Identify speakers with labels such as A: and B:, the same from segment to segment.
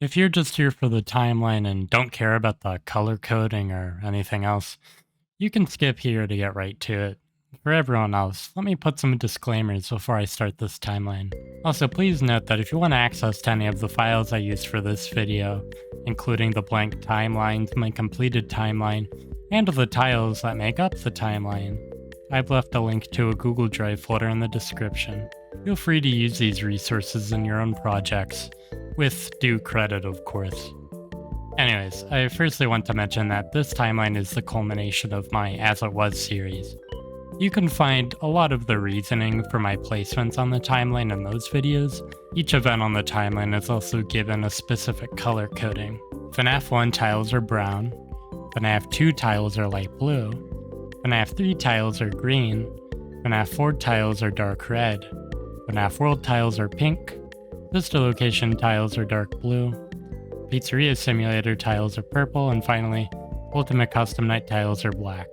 A: If you're just here for the timeline and don't care about the color coding or anything else, you can skip here to get right to it. For everyone else, let me put some disclaimers before I start this timeline. Also, please note that if you want access to any of the files I used for this video, including the blank timelines, my completed timeline, and the tiles that make up the timeline, I've left a link to a Google Drive folder in the description. Feel free to use these resources in your own projects, with due credit, of course. Anyways, I firstly want to mention that this timeline is the culmination of my As It Was series. You can find a lot of the reasoning for my placements on the timeline in those videos. Each event on the timeline is also given a specific color coding. FNAF 1 tiles are brown, FNAF 2 tiles are light blue, FNAF 3 tiles are green, FNAF 4 tiles are dark red, FNAF World tiles are pink, Vista Location tiles are dark blue, Pizzeria Simulator tiles are purple, and finally, Ultimate Custom Night tiles are black.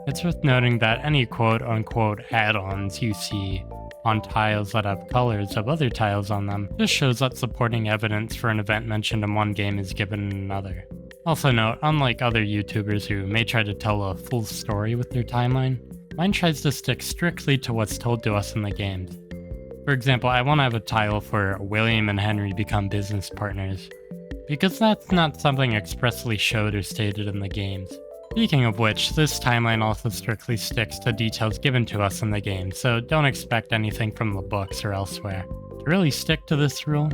A: It's worth noting that any quote-unquote add-ons you see on tiles that have colors of other tiles on them just shows that supporting evidence for an event mentioned in one game is given in another. Also note, unlike other YouTubers who may try to tell a full story with their timeline, mine tries to stick strictly to what's told to us in the games. For example, I won't have a tile for William and Henry become business partners, because that's not something expressly showed or stated in the games. Speaking of which, this timeline also strictly sticks to details given to us in the game, so don't expect anything from the books or elsewhere. To really stick to this rule,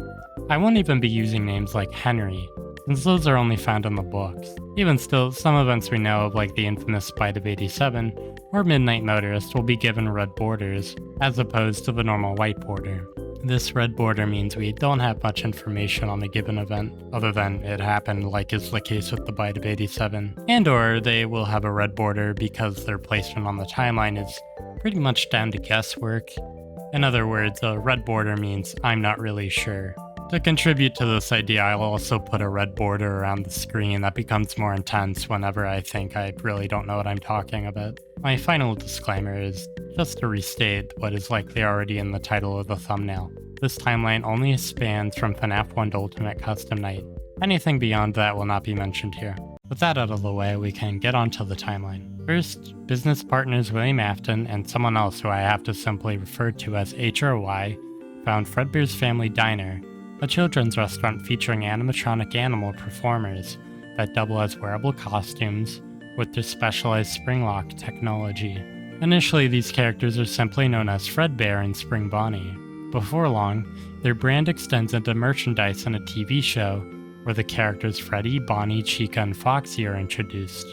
A: I won't even be using names like Henry, since those are only found in the books. Even still, some events we know of, like the infamous Spite of 87 or Midnight Motorist, will be given red borders, as opposed to the normal white border. This red border means we don't have much information on a given event, other than it happened, like is the case with the Bite of 87, and or they will have a red border because their placement on the timeline is pretty much down to guesswork. In other words, a red border means I'm not really sure. To contribute to this idea, I'll also put a red border around the screen that becomes more intense whenever I think I really don't know what I'm talking about. My final disclaimer is just to restate what is likely already in the title of the thumbnail. This timeline only spans from FNAF 1 to Ultimate Custom Night. Anything beyond that will not be mentioned here. With that out of the way, we can get onto the timeline. First, business partners William Afton and someone else who I have to simply refer to as HRY found Fredbear's Family Diner, a children's restaurant featuring animatronic animal performers that double as wearable costumes with their specialized springlock technology. Initially, these characters are simply known as Fredbear and Spring Bonnie. Before long, their brand extends into merchandise in a TV show where the characters Freddy, Bonnie, Chica, and Foxy are introduced.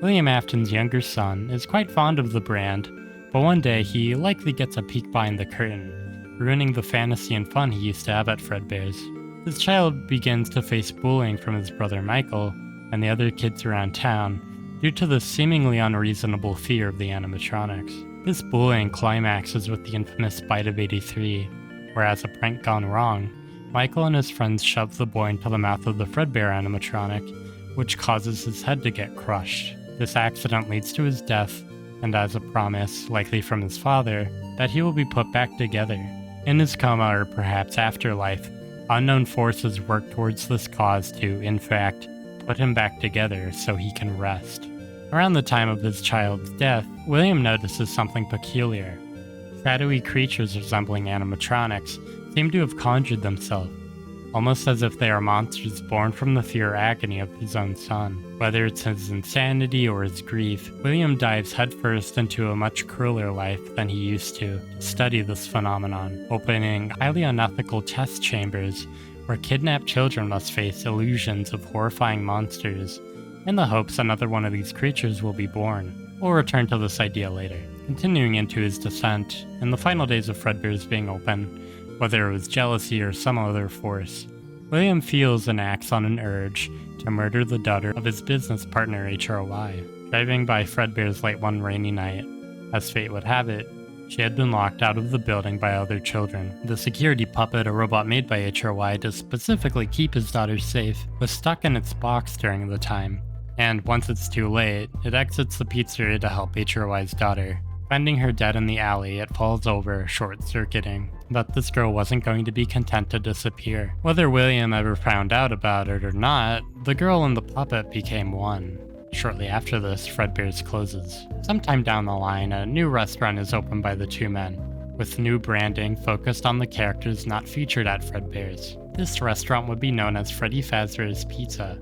A: William Afton's younger son is quite fond of the brand, but one day he likely gets a peek behind the curtain, ruining the fantasy and fun he used to have at Fredbear's. This child begins to face bullying from his brother Michael and the other kids around town due to the seemingly unreasonable fear of the animatronics. This bullying climaxes with the infamous Bite of 83, where as a prank gone wrong, Michael and his friends shove the boy into the mouth of the Fredbear animatronic, which causes his head to get crushed. This accident leads to his death, and as a promise, likely from his father, that he will be put back together. In his coma, or perhaps afterlife, unknown forces work towards this cause to, in fact, put him back together so he can rest. Around the time of his child's death, William notices something peculiar. Shadowy creatures resembling animatronics seem to have conjured themselves, almost as if they are monsters born from the fear or agony of his own son. Whether it's his insanity or his grief, William dives headfirst into a much crueler life than he used to study this phenomenon, opening highly unethical test chambers where kidnapped children must face illusions of horrifying monsters in the hopes another one of these creatures will be born. We'll return to this idea later. Continuing into his descent, in the final days of Fredbear's being open, whether it was jealousy or some other force, William feels and acts on an urge to murder the daughter of his business partner HRY. Driving by Fredbear's late one rainy night, as fate would have it, she had been locked out of the building by other children. The security puppet, a robot made by HRY to specifically keep his daughter safe, was stuck in its box during the time, and once it's too late, it exits the pizzeria to help HRY's daughter. Finding her dead in the alley, it falls over, short-circuiting. But this girl wasn't going to be content to disappear. Whether William ever found out about it or not, the girl and the puppet became one. Shortly after this, Fredbear's closes. Sometime down the line, a new restaurant is opened by the two men, with new branding focused on the characters not featured at Fredbear's. This restaurant would be known as Freddy Fazbear's Pizza.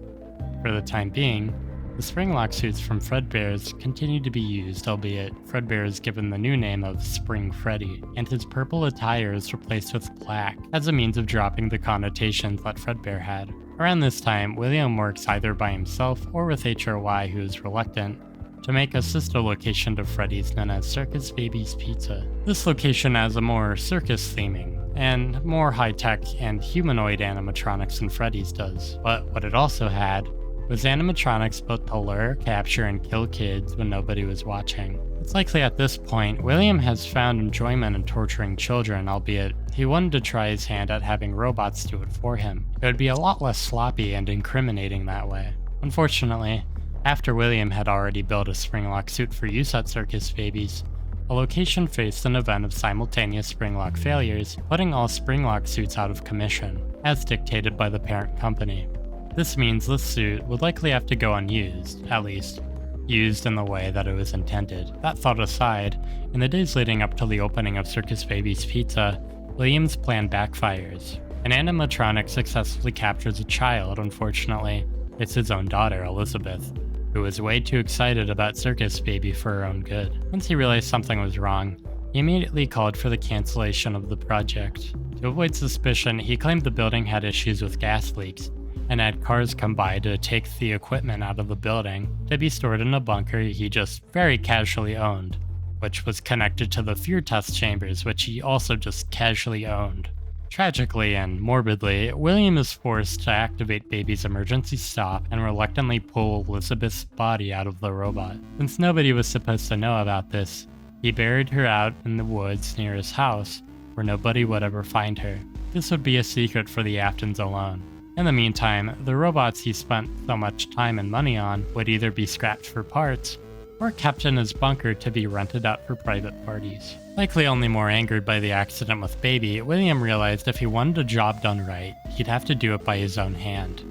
A: For the time being, the Springlock suits from Fredbear's continue to be used, albeit Fredbear is given the new name of Spring Freddy, and his purple attire is replaced with black as a means of dropping the connotations that Fredbear had. Around this time, William works either by himself or with HRY, who is reluctant, to make a sister location to Freddy's known as Circus Baby's Pizza. This location has a more circus theming, and more high-tech and humanoid animatronics than Freddy's does, but what it also had was animatronics built to lure, capture, and kill kids when nobody was watching. It's likely at this point, William has found enjoyment in torturing children, albeit he wanted to try his hand at having robots do it for him. It would be a lot less sloppy and incriminating that way. Unfortunately, after William had already built a Springlock suit for use at Circus Babies, a location faced an event of simultaneous Springlock failures, putting all Springlock suits out of commission, as dictated by the parent company. This means this suit would likely have to go unused, at least, used in the way that it was intended. That thought aside, in the days leading up to the opening of Circus Baby's Pizza, William's plan backfires. An animatronic successfully captures a child. Unfortunately, it's his own daughter, Elizabeth, who was way too excited about Circus Baby for her own good. Once he realized something was wrong, he immediately called for the cancellation of the project. To avoid suspicion, he claimed the building had issues with gas leaks, and had cars come by to take the equipment out of the building to be stored in a bunker he just very casually owned, which was connected to the fear test chambers, which he also just casually owned. Tragically and morbidly, William is forced to activate Baby's emergency stop and reluctantly pull Elizabeth's body out of the robot. Since nobody was supposed to know about this, he buried her out in the woods near his house, where nobody would ever find her. This would be a secret for the Aftons alone. In the meantime, the robots he spent so much time and money on would either be scrapped for parts, or kept in his bunker to be rented out for private parties. Likely only more angered by the accident with Baby, William realized if he wanted a job done right, he'd have to do it by his own hand.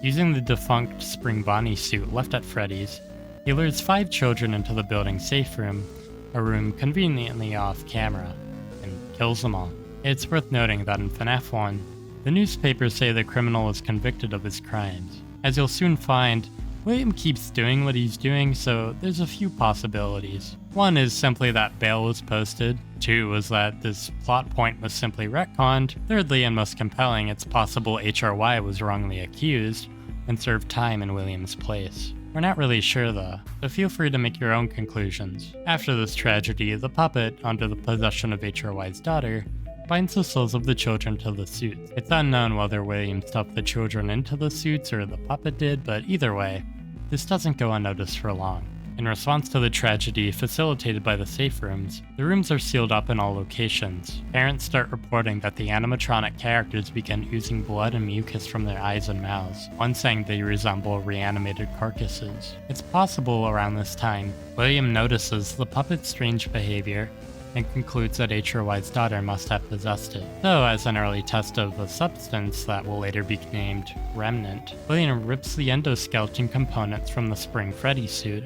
A: Using the defunct Spring Bonnie suit left at Freddy's, he lures 5 children into the building's safe room, a room conveniently off camera, and kills them all. It's worth noting that in FNAF 1, the newspapers say the criminal is convicted of his crimes. As you'll soon find, William keeps doing what he's doing, so there's a few possibilities. One is simply that bail was posted. 2 was that this plot point was simply retconned. Thirdly, and most compelling, it's possible HRY was wrongly accused and served time in William's place. We're not really sure though, so feel free to make your own conclusions. After this tragedy, the puppet, under the possession of HRY's daughter, binds the souls of the children to the suits. It's unknown whether William stuffed the children into the suits or the puppet did, but either way, this doesn't go unnoticed for long. In response to the tragedy facilitated by the safe rooms, the rooms are sealed up in all locations. Parents start reporting that the animatronic characters begin oozing blood and mucus from their eyes and mouths, one saying they resemble reanimated carcasses. It's possible around this time, William notices the puppet's strange behavior and concludes that HRY's daughter must have possessed it. So, as an early test of a substance that will later be named Remnant, William rips the endoskeleton components from the Spring Freddy suit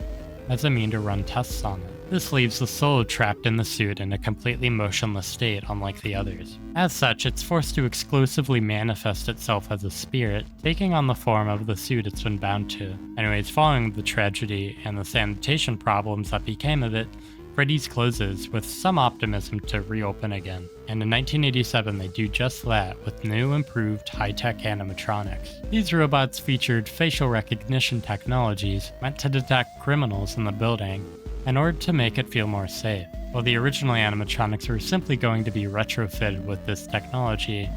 A: as a mean to run tests on it. This leaves the soul trapped in the suit in a completely motionless state, unlike the others. As such, it's forced to exclusively manifest itself as a spirit, taking on the form of the suit it's been bound to. Anyways, following the tragedy and the sanitation problems that became of it, Freddy's closes with some optimism to reopen again, and in 1987 they do just that with new improved high-tech animatronics. These robots featured facial recognition technologies meant to detect criminals in the building in order to make it feel more safe. While the original animatronics were simply going to be retrofitted with this technology,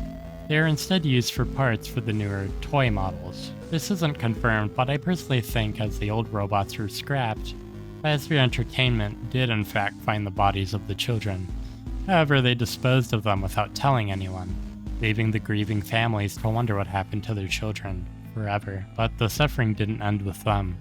A: they are instead used for parts for the newer toy models. This isn't confirmed, but I personally think as the old robots were scrapped, Fazbear Entertainment did in fact find the bodies of the children. However, they disposed of them without telling anyone, leaving the grieving families to wonder what happened to their children forever. But the suffering didn't end with them.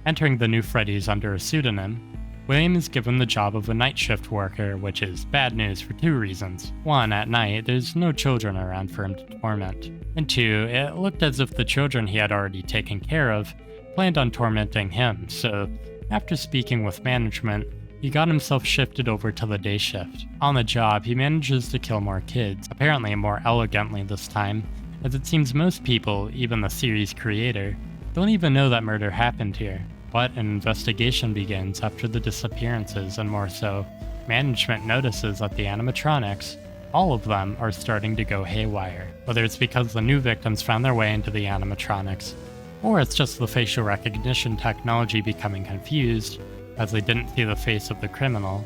A: Entering the new Freddy's under a pseudonym, William is given the job of a night shift worker, which is bad news for two reasons. One, at night, there's no children around for him to torment. And two, it looked as if the children he had already taken care of planned on tormenting him, so after speaking with management, he got himself shifted over to the day shift. On the job, he manages to kill more kids, apparently more elegantly this time, as it seems most people, even the series creator, don't even know that murder happened here. But an investigation begins after the disappearances, and more so, management notices that the animatronics, all of them, are starting to go haywire. Whether it's because the new victims found their way into the animatronics, or it's just the facial recognition technology becoming confused, as they didn't see the face of the criminal,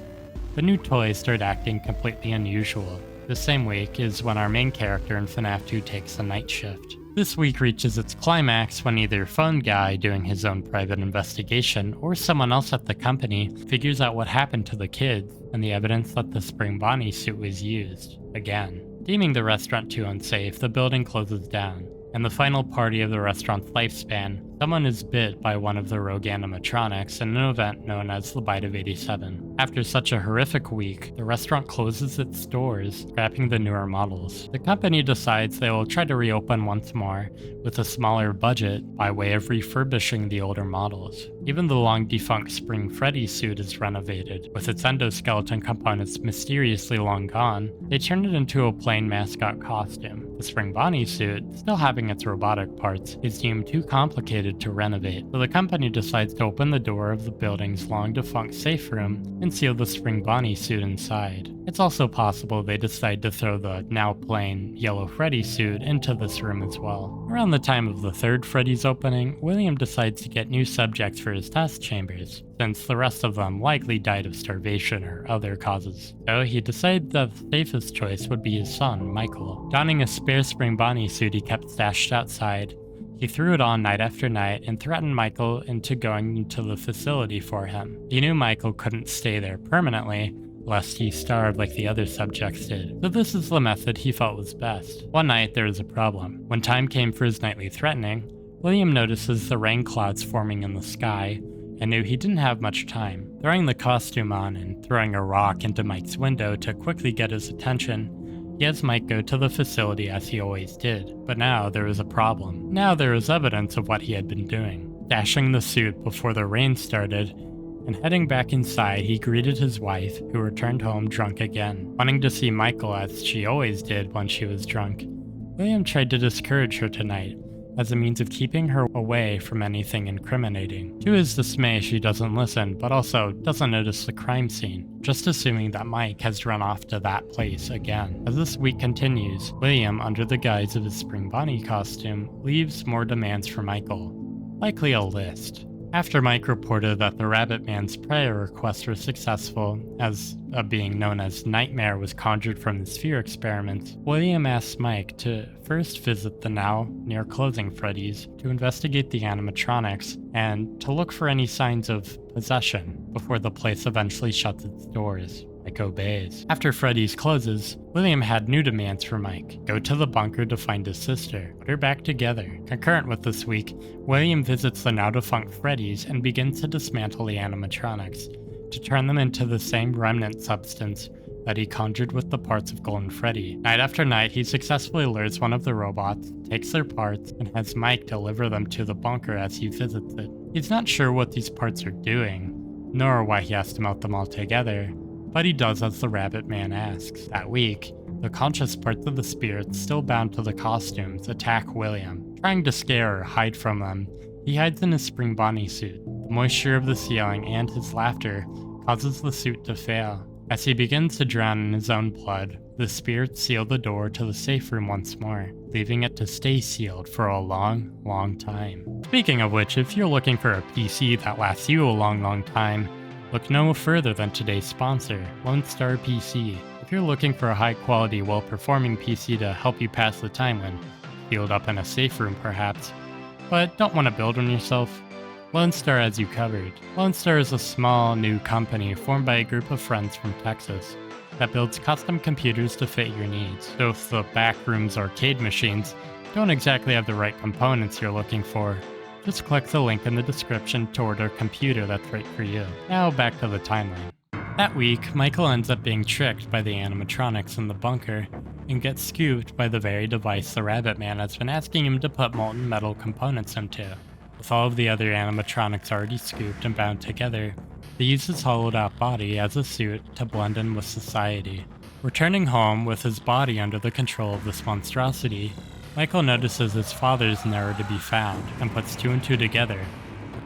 A: the new toys start acting completely unusual. The same week is when our main character in FNAF 2 takes the night shift. This week reaches its climax when either Phone Guy doing his own private investigation or someone else at the company figures out what happened to the kids and the evidence that the Spring Bonnie suit was used. Again. Deeming the restaurant too unsafe, the building closes down. In the final party of the restaurant's lifespan, someone is bit by one of the rogue animatronics in an event known as the Bite of 87. After such a horrific week, the restaurant closes its doors, scrapping the newer models. The company decides they will try to reopen once more with a smaller budget by way of refurbishing the older models. Even the long-defunct Spring Freddy suit is renovated. With its endoskeleton components mysteriously long gone, they turn it into a plain mascot costume. The Spring Bonnie suit, still having its robotic parts, is deemed too complicated to renovate, so the company decides to open the door of the building's long-defunct safe room and seal the Spring Bonnie suit inside. It's also possible they decide to throw the now plain yellow Freddy suit into this room as well. Around the time of the third Freddy's opening, William decides to get new subjects for his test chambers, since the rest of them likely died of starvation or other causes. So he decided that the safest choice would be his son, Michael. Donning a spare Spring Bonnie suit he kept stashed outside, he threw it on night after night and threatened Michael into going into the facility for him. He knew Michael couldn't stay there permanently, lest he starve like the other subjects did, so this is the method he felt was best. One night there was a problem. When time came for his nightly threatening, William notices the rain clouds forming in the sky and knew he didn't have much time. Throwing the costume on and throwing a rock into Mike's window to quickly get his attention, he has Mike go to the facility as he always did. But now there was a problem. Now there was evidence of what he had been doing. Dashing the suit before the rain started, and heading back inside, he greeted his wife, who returned home drunk again. Wanting to see Michael as she always did when she was drunk, William tried to discourage her tonight, as a means of keeping her away from anything incriminating. To his dismay, she doesn't listen, but also doesn't notice the crime scene, just assuming that Mike has run off to that place again. As this week continues, William, under the guise of his Spring Bonnie costume, leaves more demands for Michael, likely a list. After Mike reported that the Rabbit Man's prayer requests were successful, as a being known as Nightmare was conjured from the sphere experiments, William asked Mike to first visit the now near closing Freddy's to investigate the animatronics and to look for any signs of possession before the place eventually shuts its doors. Mike obeys. After Freddy's closes, William had new demands for Mike. Go to the bunker to find his sister. Put her back together. Concurrent with this week, William visits the now defunct Freddy's and begins to dismantle the animatronics, to turn them into the same remnant substance that he conjured with the parts of Golden Freddy. Night after night, he successfully lures one of the robots, takes their parts, and has Mike deliver them to the bunker as he visits it. He's not sure what these parts are doing, nor why he has to melt them all together, but he does as the Rabbit Man asks. That week, the conscious parts of the spirits still bound to the costumes attack William. Trying to scare or hide from them, he hides in his Spring Bonnie suit. The moisture of the ceiling and his laughter causes the suit to fail. As he begins to drown in his own blood, the spirits seal the door to the safe room once more, leaving it to stay sealed for a long, long time. Speaking of which, if you're looking for a PC that lasts you a long, long time, look no further than today's sponsor, Lone Star PC. If you're looking for a high-quality, well-performing PC to help you pass the time when sealed up in a safe room perhaps, but don't want to build one yourself, Lone Star has you covered. Lone Star is a small, new company formed by a group of friends from Texas that builds custom computers to fit your needs. So if the backroom's arcade machines don't exactly have the right components you're looking for, Just click the link in the description to order a computer that's right for you. Now back to the timeline. That week, Michael ends up being tricked by the animatronics in the bunker and gets scooped by the very device the Rabbit Man has been asking him to put molten metal components into. With all of the other animatronics already scooped and bound together, they use his hollowed out body as a suit to blend in with society. Returning home with his body under the control of this monstrosity, Michael notices his father is nowhere to be found and puts two and two together.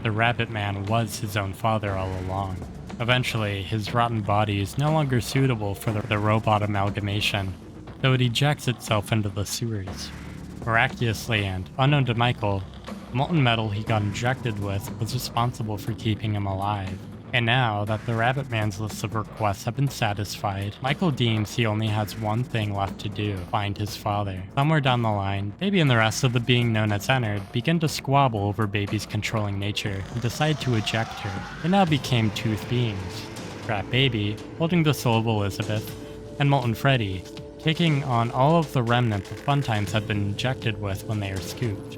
A: The Rabbit Man was his own father all along. Eventually, his rotten body is no longer suitable for the robot amalgamation, so it ejects itself into the sewers. Miraculously and unknown to Michael, the molten metal he got injected with was responsible for keeping him alive. And now that the Rabbit Man's list of requests have been satisfied, Michael deems he only has one thing left to do: find his father. Somewhere down the line, Baby and the rest of the being known as Ennard begin to squabble over Baby's controlling nature and decide to eject her. They now became two beings: Trap Baby, holding the soul of Elizabeth, and Molten Freddy, taking on all of the remnant the Funtimes had been injected with when they were scooped.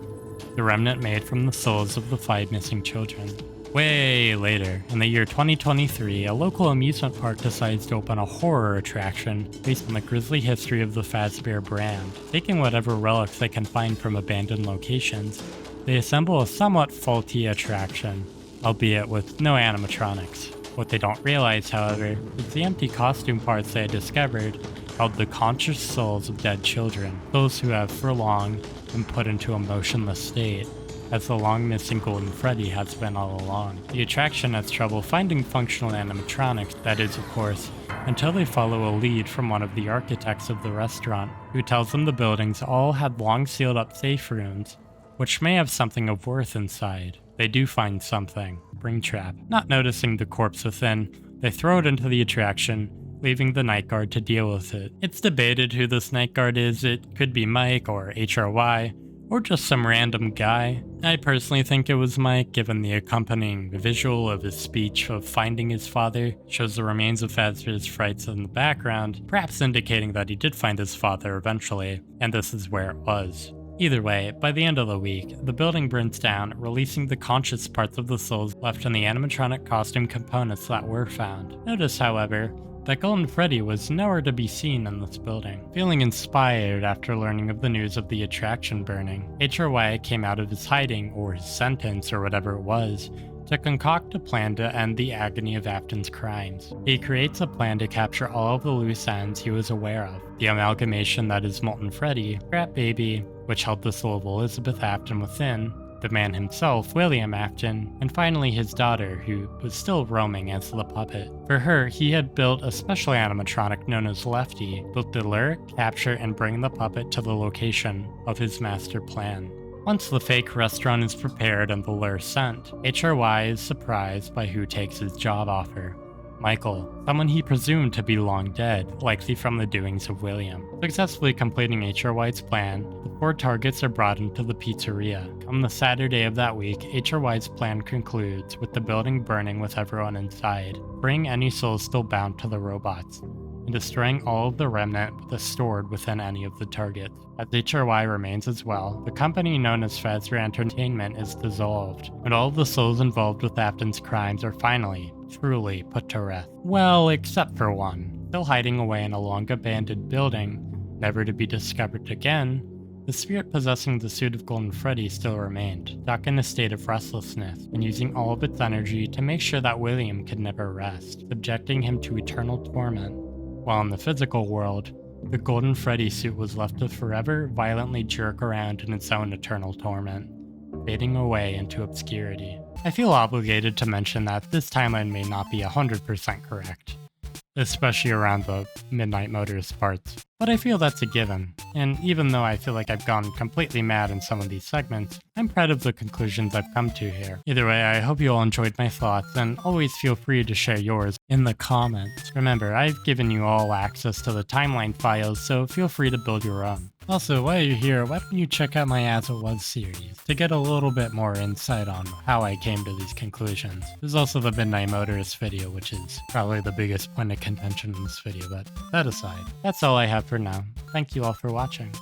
A: The remnant made from the souls of the 5 missing children. Way later, in the year 2023, a local amusement park decides to open a horror attraction based on the grisly history of the Fazbear brand. Taking whatever relics they can find from abandoned locations, they assemble a somewhat faulty attraction, albeit with no animatronics. What they don't realize, however, is the empty costume parts they had discovered held the conscious souls of dead children, those who have for long been put into a motionless state, as the long-missing Golden Freddy has been all along. The attraction has trouble finding functional animatronics, that is, of course, until they follow a lead from one of the architects of the restaurant, who tells them the buildings all had long sealed-up safe rooms, which may have something of worth inside. They do find something: Springtrap. Not noticing the corpse within, they throw it into the attraction, leaving the night guard to deal with it. It's debated who this night guard is. It could be Mike or HRY, or just some random guy. I personally think it was Mike, given the accompanying visual of his speech of finding his father shows the remains of Fazbear's frights in the background, perhaps indicating that he did find his father eventually, and this is where it was. Either way, by the end of the week, the building burns down, releasing the conscious parts of the souls left in the animatronic costume components that were found. Notice, however, that Golden Freddy was nowhere to be seen in this building. Feeling inspired after learning of the news of the attraction burning, HRY came out of his hiding, or his sentence, or whatever it was, to concoct a plan to end the agony of Afton's crimes. He creates a plan to capture all of the loose ends he was aware of: the amalgamation that is Molten Freddy, Trap Baby, which held the soul of Elizabeth Afton within, the man himself, William Afton, and finally his daughter, who was still roaming as the puppet. For her, he had built a special animatronic known as Lefty, built to lure, capture, and bring the puppet to the location of his master plan. Once the fake restaurant is prepared and the lure sent, HRY is surprised by who takes his job offer: Michael, someone he presumed to be long dead, likely from the doings of William. Successfully completing HRY's plan, the 4 targets are brought into the pizzeria. Come the Saturday of that week, HRY's plan concludes with the building burning with everyone inside, freeing any souls still bound to the robots, and destroying all of the remnant that's stored within any of the targets. As HRY remains as well, the company known as Fazbear Entertainment is dissolved, and all of the souls involved with Afton's crimes are finally, truly put to rest. Well, except for one. Still hiding away in a long-abandoned building, never to be discovered again, the spirit possessing the suit of Golden Freddy still remained, stuck in a state of restlessness, and using all of its energy to make sure that William could never rest, subjecting him to eternal torment. While in the physical world, the Golden Freddy suit was left to forever violently jerk around in its own eternal torment, fading away into obscurity. I feel obligated to mention that this timeline may not be 100% correct, especially around the Midnight Motorist parts, but I feel that's a given, and even though I feel like I've gone completely mad in some of these segments, I'm proud of the conclusions I've come to here. Either way, I hope you all enjoyed my thoughts, and always feel free to share yours in the comments. Remember, I've given you all access to the timeline files, so feel free to build your own. Also, while you're here, why don't you check out my As It Was series to get a little bit more insight on how I came to these conclusions. There's also the Midnight Motorist video, which is probably the biggest point of contention in this video, but that aside, that's all I have for now. Thank you all for watching.